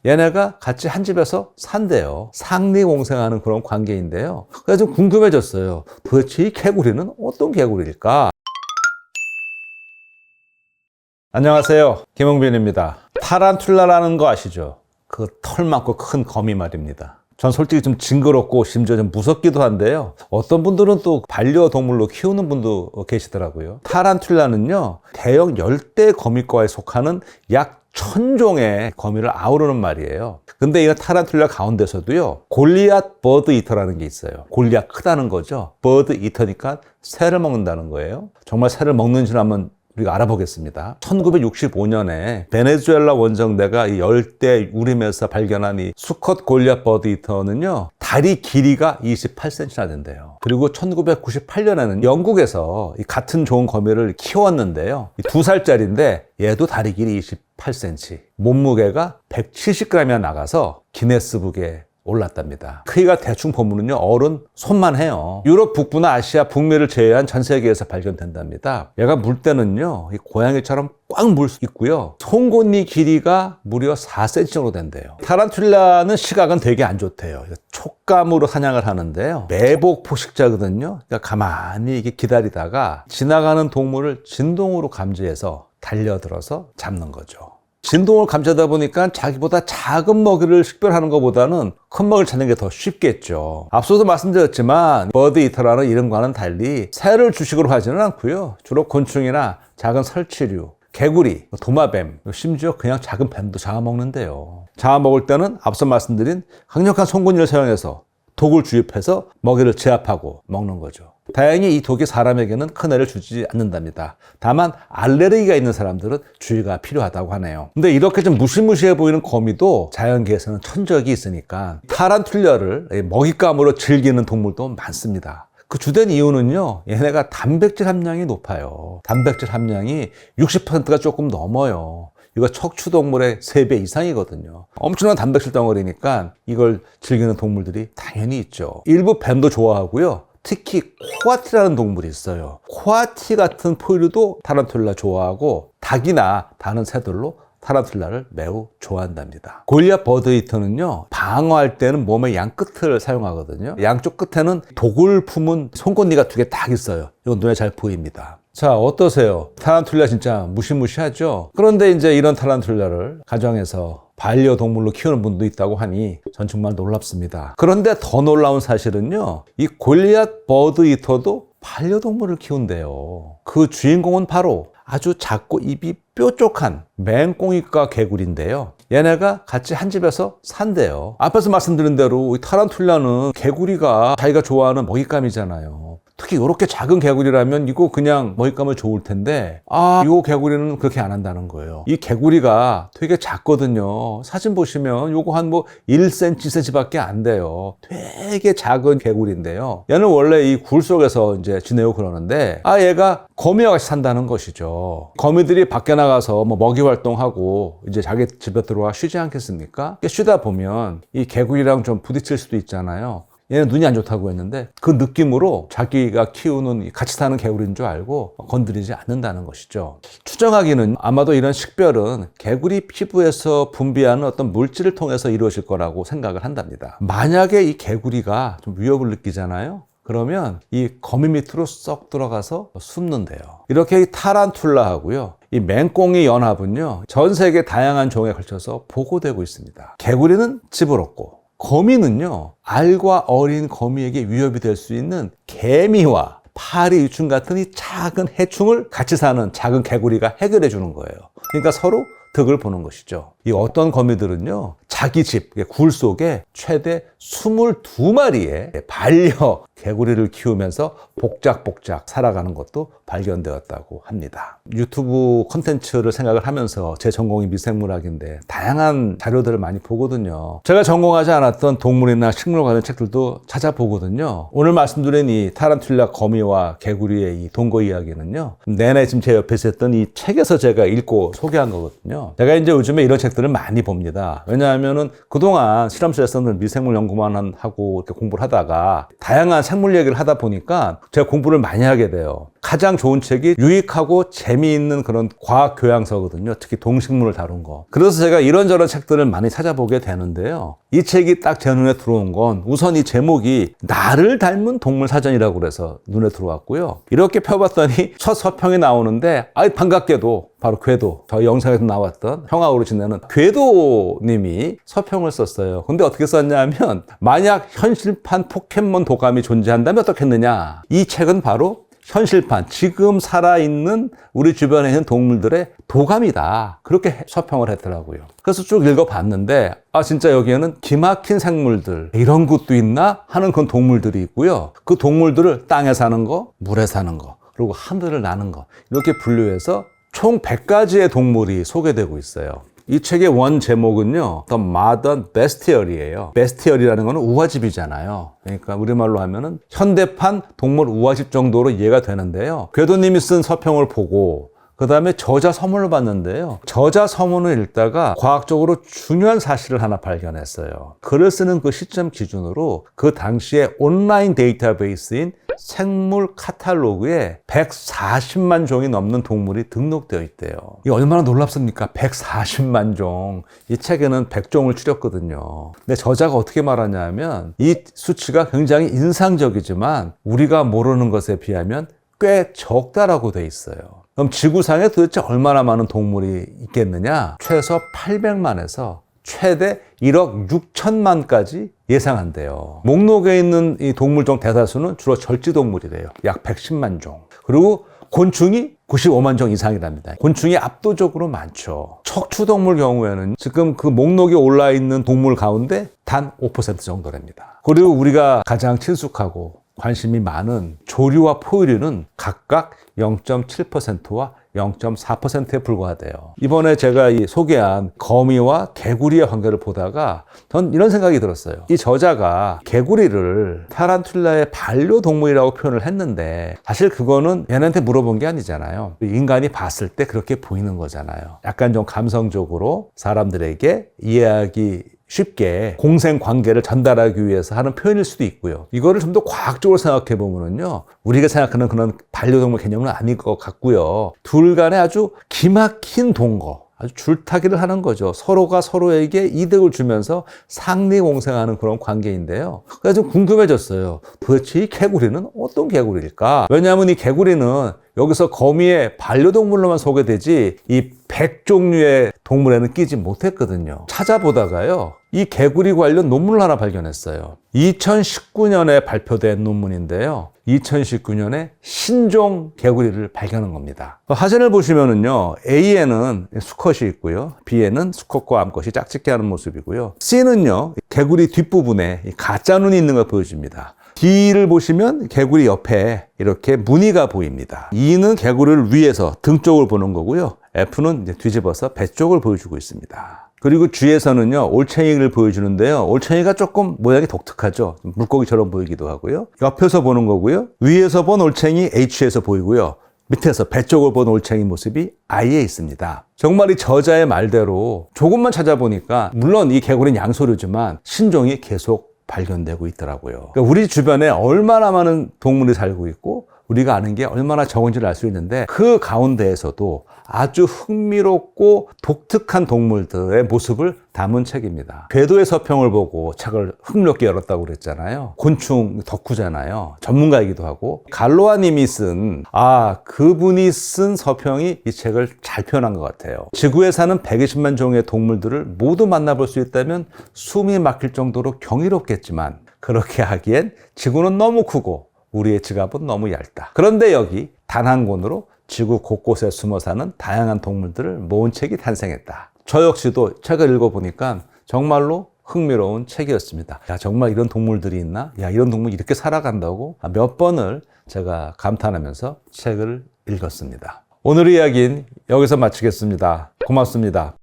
얘네가 같이 한 집에서 산대요. 상리공생하는 그런 관계인데요. 그래서 좀 궁금해졌어요. 도대체 이 개구리는 어떤 개구리일까? 안녕하세요, 김홍빈입니다. 타란툴라라는 거 아시죠? 그 털 많고 큰 거미 말입니다. 전 솔직히 좀 징그럽고 심지어 좀 무섭기도 한데요. 어떤 분들은 또 반려동물로 키우는 분도 계시더라고요. 타란툴라는요, 대형 열대 거미과에 속하는 약 1000종의 거미를 아우르는 말이에요. 근데 이 타란툴라 가운데서도요, 골리앗 버드 이터라는 게 있어요. 골리앗 크다는 거죠. 버드 이터니까 새를 먹는다는 거예요. 정말 새를 먹는지는 한번 우리가 알아보겠습니다. 1965년에 베네수엘라 원정대가 이 열대 우림에서 발견한 이 수컷 골리앗 버드 이터는요, 다리 길이가 28cm나 된대요. 그리고 1998년에는 영국에서 이 같은 종 거미를 키웠는데요, 2살짜리인데 얘도 다리 길이 28cm, 몸무게가 170g이나 나가서 기네스북에 올랐답니다. 크기가 대충 보면은요, 어른 손만 해요. 유럽 북부나 아시아 북미를 제외한 전 세계에서 발견된답니다. 얘가 물 때는요, 이 고양이처럼 꽉 물 수 있고요, 송곳니 길이가 무려 4cm 정도 된대요. 타란툴라는 시각은 되게 안 좋대요. 촉감으로 사냥을 하는데요, 매복 포식자거든요. 그러니까 가만히 이게 기다리다가 지나가는 동물을 진동으로 감지해서 달려들어서 잡는 거죠. 진동을 감지하다 보니까 자기보다 작은 먹이를 식별하는 것보다는 큰 먹이를 찾는 게 더 쉽겠죠. 앞서도 말씀드렸지만 버드 이터라는 이름과는 달리 새를 주식으로 하지는 않고요, 주로 곤충이나 작은 설치류, 개구리, 도마뱀, 심지어 그냥 작은 뱀도 잡아먹는데요. 잡아먹을 때는 앞서 말씀드린 강력한 송곳니를 사용해서 독을 주입해서 먹이를 제압하고 먹는 거죠. 다행히 이 독이 사람에게는 큰 해를 주지 않는답니다. 다만 알레르기가 있는 사람들은 주의가 필요하다고 하네요. 근데 이렇게 좀 무시무시해 보이는 거미도 자연계에서는 천적이 있으니까 타란툴라를 먹잇감으로 즐기는 동물도 많습니다. 그 주된 이유는요, 얘네가 단백질 함량이 높아요. 단백질 함량이 60%가 조금 넘어요. 이거 척추동물의 3배 이상이거든요. 엄청난 단백질 덩어리니까 이걸 즐기는 동물들이 당연히 있죠. 일부 뱀도 좋아하고요, 특히 코아티라는 동물이 있어요. 코아티 같은 포유류도 타란툴라 좋아하고, 닭이나 다른 새들로 타란툴라를 매우 좋아한답니다. 골리앗 버드 이터는요, 방어할 때는 몸의 양 끝을 사용하거든요. 양쪽 끝에는 독을 품은 송곳니가 2개 딱 있어요. 이건 눈에 잘 보입니다. 자, 어떠세요? 타란툴라 진짜 무시무시하죠? 그런데 이제 이런 타란툴라를 가정에서 반려동물로 키우는 분도 있다고 하니 전 정말 놀랍습니다. 그런데 더 놀라운 사실은요, 이 골리앗 버드 이터도 반려동물을 키운대요. 그 주인공은 바로 아주 작고 입이 뾰족한 맹꽁이과 개구리인데요. 얘네가 같이 한 집에서 산대요. 앞에서 말씀드린 대로 이 타란툴라는 개구리가 자기가 좋아하는 먹잇감이잖아요. 특히 이렇게 작은 개구리라면 이거 그냥 먹잇감을 좋을 텐데, 이 개구리는 그렇게 안 한다는 거예요. 이 개구리가 되게 작거든요. 사진 보시면 요거 한 1cm, 2cm 밖에 안 돼요. 되게 작은 개구리인데요. 얘는 원래 이 굴 속에서 이제 지내고 그러는데, 얘가 거미와 같이 산다는 것이죠. 거미들이 밖에 나가서 먹이 활동하고 이제 자기 집에 들어와 쉬지 않겠습니까? 쉬다 보면 이 개구리랑 좀 부딪힐 수도 있잖아요. 얘는 눈이 안 좋다고 했는데 그 느낌으로 자기가 키우는 같이 사는 개구리인 줄 알고 건드리지 않는다는 것이죠. 추정하기는 아마도 이런 식별은 개구리 피부에서 분비하는 어떤 물질을 통해서 이루어질 거라고 생각을 한답니다. 만약에 이 개구리가 좀 위협을 느끼잖아요. 그러면 이 거미 밑으로 쏙 들어가서 숨는데요. 이렇게 이 타란툴라하고요, 이 맹꽁이 연합은요, 전 세계 다양한 종에 걸쳐서 보고되고 있습니다. 개구리는 집을 얻고, 거미는요, 알과 어린 거미에게 위협이 될 수 있는 개미와 파리, 유충 같은 이 작은 해충을 같이 사는 작은 개구리가 해결해 주는 거예요. 그러니까 서로 득을 보는 것이죠. 이 어떤 거미들은요, 자기 집, 굴 속에 최대 22마리의 반려 개구리를 키우면서 복작복작 살아가는 것도 발견되었다고 합니다. 유튜브 콘텐츠를 생각을 하면서 제 전공이 미생물학인데 다양한 자료들을 많이 보거든요. 제가 전공하지 않았던 동물이나 식물 관련 책들도 찾아보거든요. 오늘 말씀드린 이 타란툴라 거미와 개구리의 이 동거 이야기는요, 내내 지금 제 옆에 있었던 이 책에서 제가 읽고 소개한 거거든요. 제가 이제 요즘에 이런 책들을 많이 봅니다. 왜냐하면은 그동안 실험실에서는 미생물 연구만 하고 이렇게 공부를 하다가 다양한 생물 얘기를 하다 보니까 제가 공부를 많이 하게 돼요. 가장 좋은 책이 유익하고 재미있는 그런 과학 교양서거든요. 특히 동식물을 다룬 거. 그래서 제가 이런저런 책들을 많이 찾아보게 되는데요. 이 책이 딱 제 눈에 들어온 건 우선 이 제목이 나를 닮은 동물 사전이라고 그래서 눈에 들어왔고요. 이렇게 펴봤더니 첫 서평이 나오는데 반갑게도 바로 궤도, 저희 영상에서 나왔던 형아우로 지내는 궤도님이 서평을 썼어요. 근데 어떻게 썼냐면 만약 현실판 포켓몬 도감이 존재한다면 어떻겠느냐. 이 책은 바로 현실판, 지금 살아있는 우리 주변에 있는 동물들의 도감이다. 그렇게 서평을 했더라고요. 그래서 쭉 읽어봤는데 진짜 여기에는 기막힌 생물들, 이런 것도 있나 하는 그런 동물들이 있고요. 그 동물들을 땅에 사는 거, 물에 사는 거, 그리고 하늘을 나는 거, 이렇게 분류해서 총 100가지의 동물이 소개되고 있어요. 이 책의 원 제목은요, The Modern Bestiary예요. Bestiary라는 거는 우화집이잖아요. 그러니까 우리말로 하면은 현대판 동물 우화집 정도로 이해가 되는데요. 궤도님이 쓴 서평을 보고 그 다음에 저자 서문을 봤는데요. 저자 서문을 읽다가 과학적으로 중요한 사실을 하나 발견했어요. 글을 쓰는 그 시점 기준으로 그 당시에 온라인 데이터베이스인 생물 카탈로그에 140만 종이 넘는 동물이 등록되어 있대요. 이게 얼마나 놀랍습니까? 140만 종. 이 책에는 100종을 추렸거든요. 근데 저자가 어떻게 말하냐면 이 수치가 굉장히 인상적이지만 우리가 모르는 것에 비하면 꽤 적다라고 돼 있어요. 그럼 지구상에 도대체 얼마나 많은 동물이 있겠느냐? 최소 800만에서 최대 1억 6천만까지 예상한대요. 목록에 있는 이 동물종 대다수는 주로 절지동물이래요. 약 110만 종. 그리고 곤충이 95만 종 이상이랍니다. 곤충이 압도적으로 많죠. 척추동물 경우에는 지금 그 목록에 올라있는 동물 가운데 단 5% 정도랍니다. 그리고 우리가 가장 친숙하고 관심이 많은 조류와 포유류는 각각 0.7%와 0.4%에 불과하대요. 이번에 제가 소개한 거미와 개구리의 관계를 보다가 전 이런 생각이 들었어요. 이 저자가 개구리를 타란툴라의 반려동물이라고 표현을 했는데 사실 그거는 얘네한테 물어본 게 아니잖아요. 인간이 봤을 때 그렇게 보이는 거잖아요. 약간 좀 감성적으로 사람들에게 이해하기 쉽게 공생관계를 전달하기 위해서 하는 표현일 수도 있고요. 이거를 좀 더 과학적으로 생각해 보면은요, 우리가 생각하는 그런 반려동물 개념은 아닐 것 같고요. 둘 간에 아주 기막힌 동거, 아주 줄타기를 하는 거죠. 서로가 서로에게 이득을 주면서 상리공생하는 그런 관계인데요. 그래서 좀 궁금해졌어요. 도대체 이 개구리는 어떤 개구리일까? 왜냐하면 이 개구리는 여기서 거미의 반려동물로만 소개되지 이 100종류의 동물에는 끼지 못했거든요. 찾아보다가요, 이 개구리 관련 논문을 하나 발견했어요. 2019년에 발표된 논문인데요. 2019년에 신종 개구리를 발견한 겁니다. 사진을 보시면은요, A에는 수컷이 있고요, B에는 수컷과 암컷이 짝짓기 하는 모습이고요, C는요, 개구리 뒷부분에 가짜 눈이 있는 걸 보여줍니다. D를 보시면 개구리 옆에 이렇게 무늬가 보입니다. E는 개구리를 위에서 등 쪽을 보는 거고요, F는 이제 뒤집어서 배 쪽을 보여주고 있습니다. 그리고 G에서는요, 올챙이를 보여주는데요. 올챙이가 조금 모양이 독특하죠. 물고기처럼 보이기도 하고요. 옆에서 보는 거고요. 위에서 본 올챙이 H에서 보이고요. 밑에서 배 쪽을 본 올챙이 모습이 I에 있습니다. 정말 이 저자의 말대로 조금만 찾아보니까 물론 이 개구리는 양서류지만 신종이 계속 발견되고 있더라고요. 그러니까 우리 주변에 얼마나 많은 동물이 살고 있고 우리가 아는 게 얼마나 적은지를 알 수 있는데 그 가운데에서도 아주 흥미롭고 독특한 동물들의 모습을 담은 책입니다. 궤도의 서평을 보고 책을 흥미롭게 열었다고 그랬잖아요. 곤충 덕후잖아요. 전문가이기도 하고 갈로아 님이 쓴 그분이 쓴 서평이 이 책을 잘 표현한 것 같아요. 지구에 사는 120만 종의 동물들을 모두 만나볼 수 있다면 숨이 막힐 정도로 경이롭겠지만 그렇게 하기엔 지구는 너무 크고 우리의 지갑은 너무 얇다. 그런데 여기 단 한 권으로 지구 곳곳에 숨어 사는 다양한 동물들을 모은 책이 탄생했다. 저 역시도 책을 읽어보니까 정말로 흥미로운 책이었습니다. 야, 정말 이런 동물들이 있나? 야, 이런 동물이 이렇게 살아간다고? 몇 번을 제가 감탄하면서 책을 읽었습니다. 오늘의 이야기는 여기서 마치겠습니다. 고맙습니다.